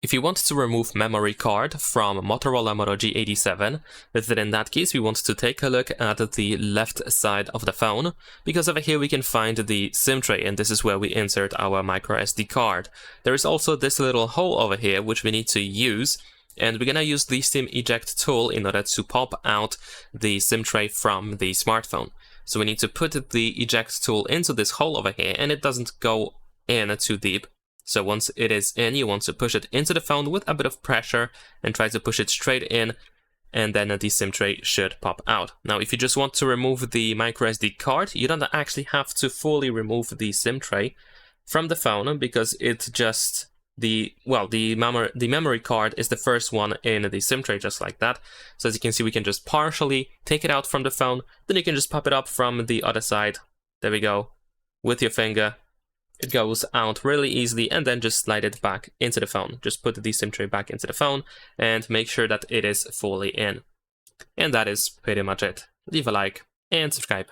If you want to remove memory card from Motorola Moto G87, then in that case we want to take a look at the left side of the phone, because over here we can find the SIM tray, and this is where we insert our microSD card. There is also this little hole over here which we need to use, and we're gonna use the SIM eject tool in order to pop out the SIM tray from the smartphone. So we need to put the eject tool into this hole over here, and it doesn't go in too deep. So once it is in, you want to push it into the phone with a bit of pressure and try to push it straight in, and then the SIM tray should pop out. Now, if you just want to remove the microSD card, you don't actually have to fully remove the SIM tray from the phone, because it's just the memory card is the first one in the SIM tray, just like that. So as you can see, we can just partially take it out from the phone, then you can just pop it up from the other side. There we go, with your finger. It goes out really easily, and then just slide it back into the phone. Just put the SIM tray back into the phone and make sure that it is fully in. And that is pretty much it. Leave a like and subscribe.